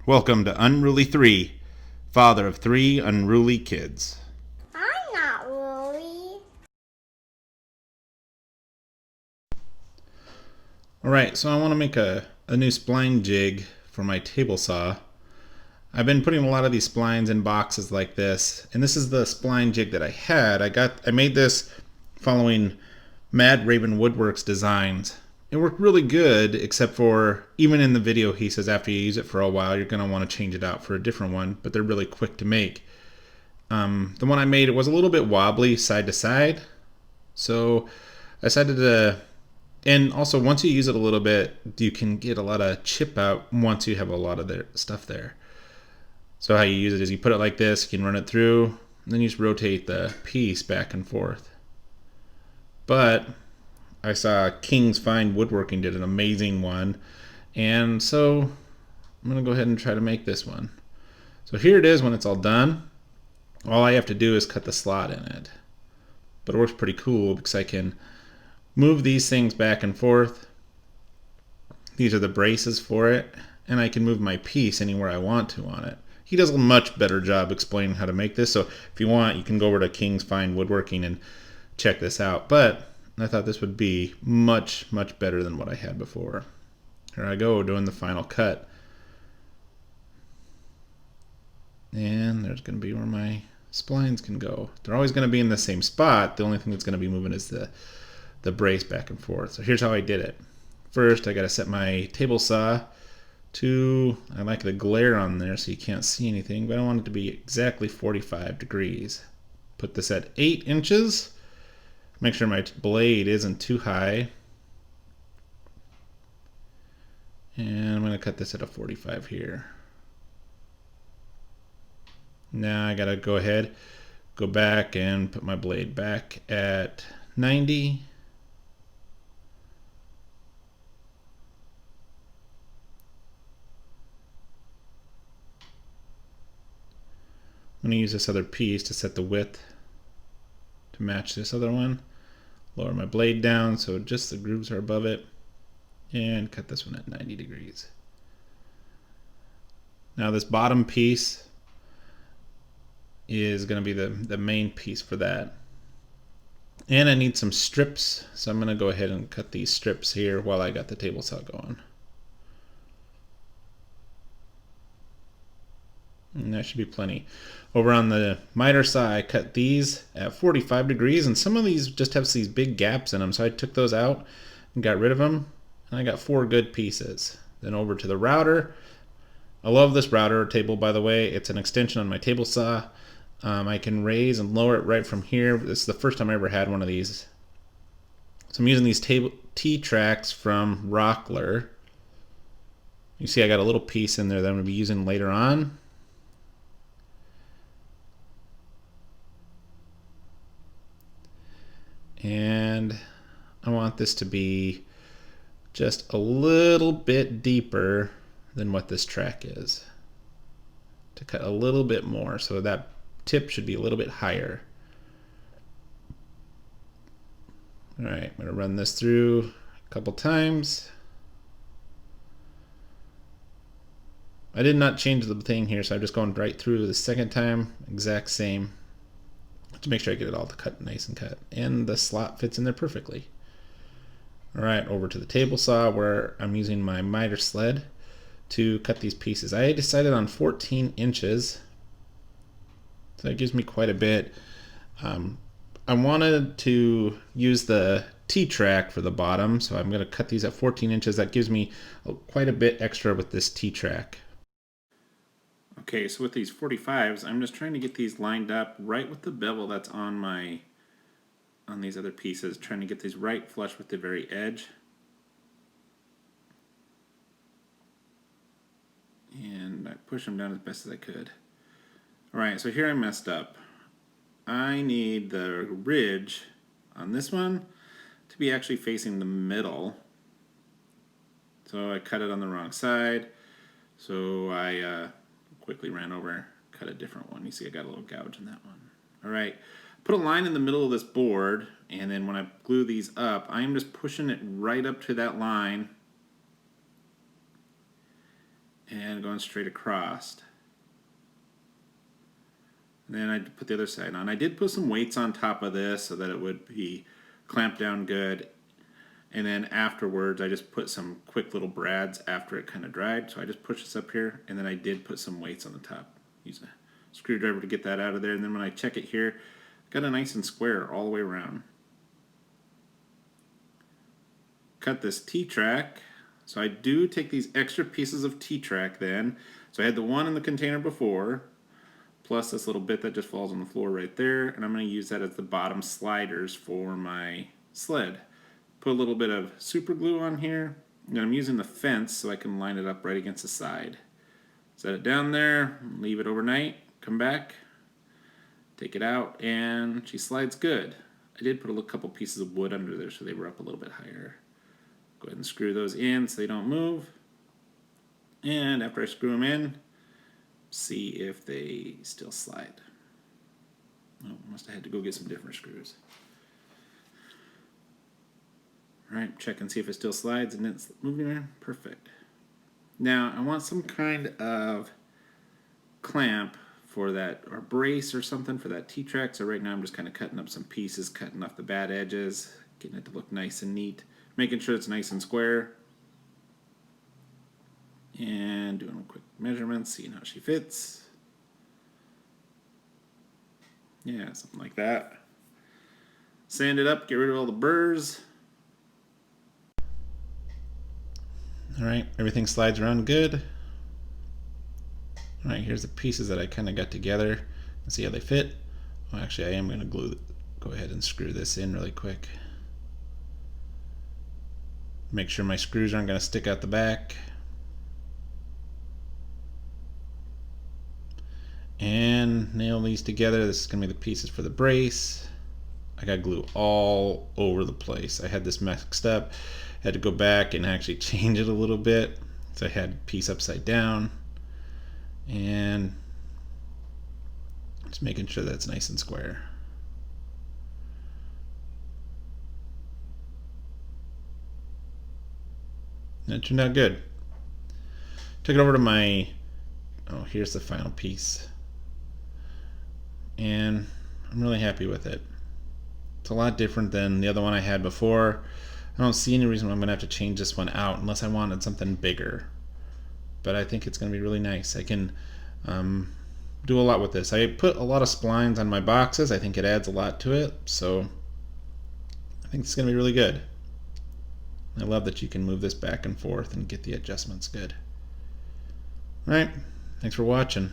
Welcome to Unruly 3, father of 3 unruly kids. I'm not really. Alright, so I want to make a new spline jig for my table saw. I've been putting a lot of these splines in boxes like this, and this is the spline jig that I had. I made this following Mad Raven Woodworks designs. It worked really good, except for even in the video he says after you use it for a while you're going to want to change it out for a different one, but they're really quick to make. The one I made, it was a little bit wobbly side to side, so I decided to, and also once you use it a little bit, you can get a lot of chip out once you have a lot of their stuff there. So how you use it is you put it like this, you can run it through, and then you just rotate the piece back and forth. But I saw Kings Fine Woodworking did an amazing one, and so I'm going to go ahead and try to make this one. So here it is when it's all done. All I have to do is cut the slot in it. But it works pretty cool because I can move these things back and forth. These are the braces for it, and I can move my piece anywhere I want to on it. He does a much better job explaining how to make this, so if you want, you can go over to Kings Fine Woodworking and check this out. But I thought this would be much, much better than what I had before. Here I go, doing the final cut. And there's going to be where my splines can go. They're always going to be in the same spot. The only thing that's going to be moving is the brace back and forth. So here's how I did it. First, I got to set my table saw to, I like the glare on there so you can't see anything, but I want it to be exactly 45 degrees. Put this at 8 inches. Make sure my blade isn't too high. And I'm going to cut this at a 45 here. Now I got to go ahead, go back and put my blade back at 90. I'm going to use this other piece to set the width to match this other one. Lower my blade down so just the grooves are above it, and cut this one at 90 degrees. Now this bottom piece is going to be the main piece for that. And I need some strips, so I'm going to go ahead and cut these strips here while I got the table saw going. And that should be plenty. Over on the miter saw, I cut these at 45 degrees, and some of these just have these big gaps in them, so I took those out and got rid of them, and I got 4 good pieces. Then over to the router. I love this router table, by the way. It's an extension on my table saw. I can raise and lower it right from here. This is the first time I ever had one of these. So I'm using these T-tracks from Rockler. You see I got a little piece in there that I'm going to be using later on. And I want this to be just a little bit deeper than what this track is. To cut a little bit more, so that tip should be a little bit higher. Alright, I'm going to run this through a couple times. I did not change the thing here, so I'm just going right through the second time, exact same, to make sure I get it all cut nice and cut. And the slot fits in there perfectly. Alright, over to the table saw where I'm using my miter sled to cut these pieces. I decided on 14 inches. So that gives me quite a bit. I wanted to use the T-track for the bottom, so I'm going to cut these at 14 inches. That gives me quite a bit extra with this T-track. Okay, so with these 45s, I'm just trying to get these lined up right with the bevel that's on these other pieces, trying to get these right flush with the very edge. And I push them down as best as I could. Alright, so here I messed up. I need the ridge on this one to be actually facing the middle. So I cut it on the wrong side. So I quickly ran over, cut a different one. You see I got a little gouge in that one. Alright, put a line in the middle of this board, and then when I glue these up, I am just pushing it right up to that line. and going straight across. And then I put the other side on. I did put some weights on top of this so that it would be clamped down good. And then afterwards, I just put some quick little brads after it kind of dried. So I just pushed this up here, and then I did put some weights on the top. Use a screwdriver to get that out of there. And then when I check it here, got it nice and square all the way around. Cut this T-track. So I do take these extra pieces of T-track then. So I had the one in the container before, plus this little bit that just falls on the floor right there, and I'm going to use that as the bottom sliders for my sled. Put a little bit of super glue on here, and I'm using the fence so I can line it up right against the side. Set it down there, leave it overnight, come back, take it out, and she slides good. I did put a couple pieces of wood under there so they were up a little bit higher. Go ahead and screw those in so they don't move. And after I screw them in, see if they still slide. Oh, must have had to go get some different screws. Alright, check and see if it still slides and it's moving there. Perfect. Now I want some kind of clamp for that, or brace or something for that T-track. So right now I'm just kind of cutting up some pieces, cutting off the bad edges, getting it to look nice and neat, making sure it's nice and square, and doing a quick measurement, seeing how she fits. Yeah, something like that. Sand it up, get rid of all the burrs. Alright, everything slides around good. Alright, here's the pieces that I kind of got together. Let's see how they fit. Well, actually, I am going to go ahead and screw this in really quick. Make sure my screws aren't going to stick out the back. And nail these together. This is going to be the pieces for the brace. I got glue all over the place. I had this mixed up. Had to go back and actually change it a little bit. So I had piece upside down. And just making sure that's nice and square. And it turned out good. Took it over to my, oh, here's the final piece. And I'm really happy with it. It's a lot different than the other one I had before. I don't see any reason why I'm going to have to change this one out unless I wanted something bigger. But I think it's going to be really nice. I can do a lot with this. I put a lot of splines on my boxes. I think it adds a lot to it. So I think it's going to be really good. I love that you can move this back and forth and get the adjustments good. Alright, thanks for watching.